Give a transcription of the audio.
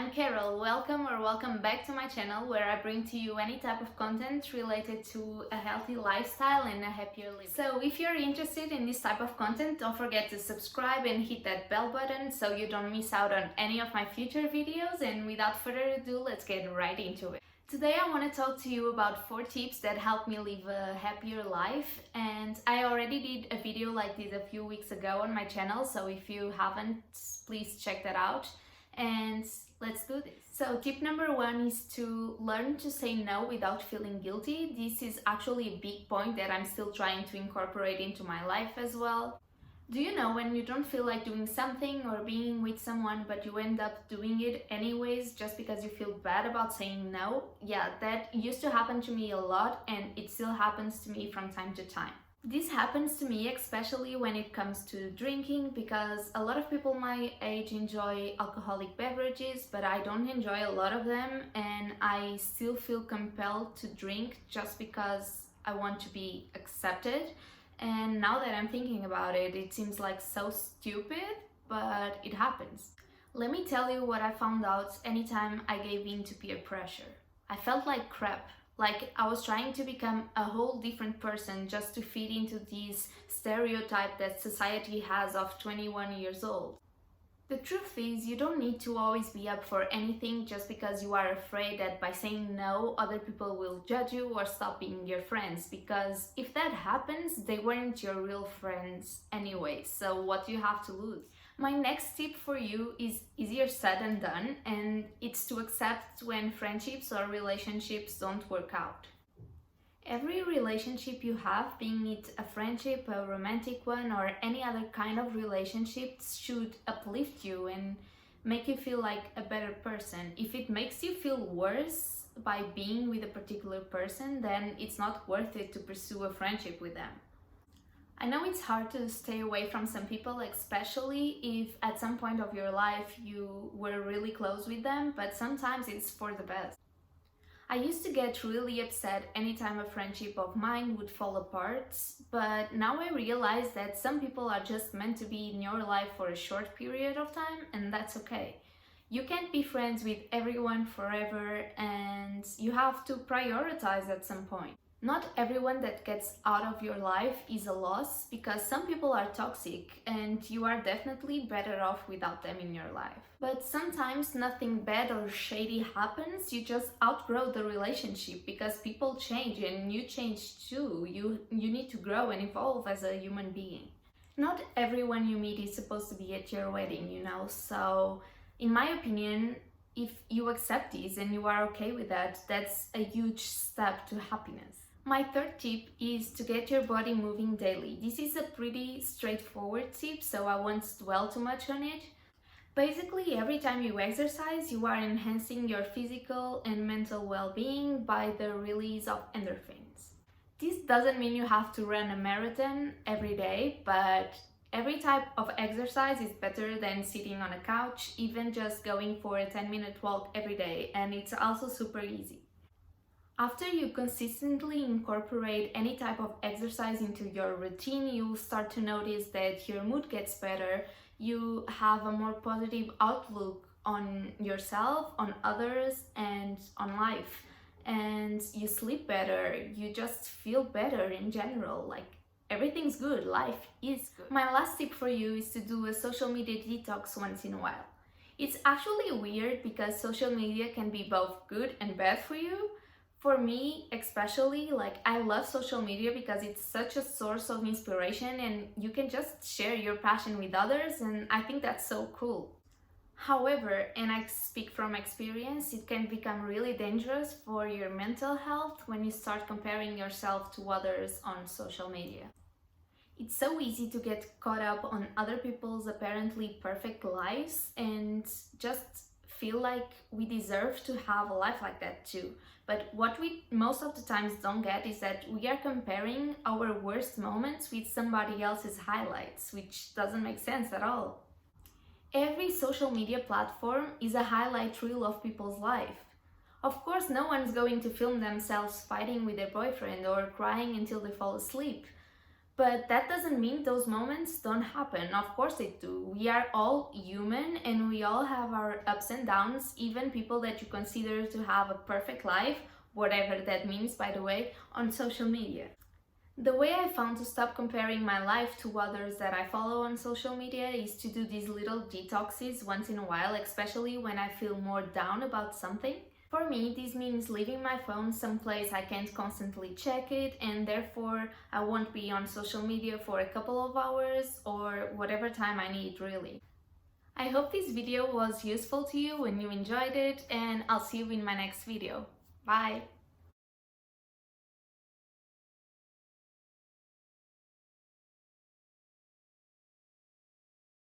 I'm Carol. Welcome back to my channel where I bring to you any type of content related to a healthy lifestyle and a happier living. So if you're interested in this type of content, don't forget to subscribe and hit that bell button so you don't miss out on any of my future videos. And without further ado, let's get right into it. Today I want to talk to you about 4 tips that help me live a happier life, and I already did a video like this a few weeks ago on my channel, so if you haven't, please check that out. And let's do this. So tip number 1 is to learn to say no without feeling guilty. This is actually a big point that I'm still trying to incorporate into my life as well. Do you know when you don't feel like doing something or being with someone, but you end up doing it anyways just because you feel bad about saying no? Yeah, that used to happen to me a lot, and it still happens to me from time to time. This happens to me especially when it comes to drinking, because a lot of people my age enjoy alcoholic beverages, but I don't enjoy a lot of them, and I still feel compelled to drink just because I want to be accepted. And now that I'm thinking about it, it seems like so stupid, but it happens. Let me tell you what I found out anytime I gave in to peer pressure. I felt like crap. Like I was trying to become a whole different person just to fit into this stereotype that society has of 21 years old. The truth is, you don't need to always be up for anything just because you are afraid that by saying no, other people will judge you or stop being your friends, because if that happens, they weren't your real friends anyway, so what do you have to lose? My next tip for you is easier said than done, and it's to accept when friendships or relationships don't work out. Every relationship you have, being it a friendship, a romantic one, or any other kind of relationship, should uplift you and make you feel like a better person. If it makes you feel worse by being with a particular person, then it's not worth it to pursue a friendship with them. I know it's hard to stay away from some people, especially if at some point of your life you were really close with them, but sometimes it's for the best. I used to get really upset anytime a friendship of mine would fall apart, but now I realize that some people are just meant to be in your life for a short period of time, and that's okay. You can't be friends with everyone forever, and you have to prioritize at some point. Not everyone that gets out of your life is a loss, because some people are toxic and you are definitely better off without them in your life. But sometimes nothing bad or shady happens, you just outgrow the relationship because people change and you change too. You need to grow and evolve as a human being. Not everyone you meet is supposed to be at your wedding, so in my opinion, if you accept this and you are okay with that, that's a huge step to happiness. My third tip is to get your body moving daily. This is a pretty straightforward tip, so I won't dwell too much on it. Basically, every time you exercise, you are enhancing your physical and mental well-being by the release of endorphins. This doesn't mean you have to run a marathon every day, but every type of exercise is better than sitting on a couch, even just going for a 10-minute walk every day, and it's also super easy. After you consistently incorporate any type of exercise into your routine, you will start to notice that your mood gets better, you have a more positive outlook on yourself, on others, and on life. And you sleep better, you just feel better in general, like everything's good, life is good. My last tip for you is to do a social media detox once in a while. It's actually weird because social media can be both good and bad for you. For me, especially, I love social media because it's such a source of inspiration and you can just share your passion with others, and I think that's so cool. However, and I speak from experience, it can become really dangerous for your mental health when you start comparing yourself to others on social media. It's so easy to get caught up on other people's apparently perfect lives and just feel like we deserve to have a life like that too. But what we most of the times don't get is that we are comparing our worst moments with somebody else's highlights, which doesn't make sense at all. Every social media platform is a highlight reel of people's life. Of course, no one's going to film themselves fighting with their boyfriend or crying until they fall asleep. But that doesn't mean those moments don't happen. Of course they do. We are all human and we all have our ups and downs, even people that you consider to have a perfect life, whatever that means by the way, on social media. The way I found to stop comparing my life to others that I follow on social media is to do these little detoxes once in a while, especially when I feel more down about something. For me, this means leaving my phone someplace I can't constantly check it, and therefore I won't be on social media for a couple of hours or whatever time I need, really. I hope this video was useful to you and you enjoyed it, and I'll see you in my next video. Bye!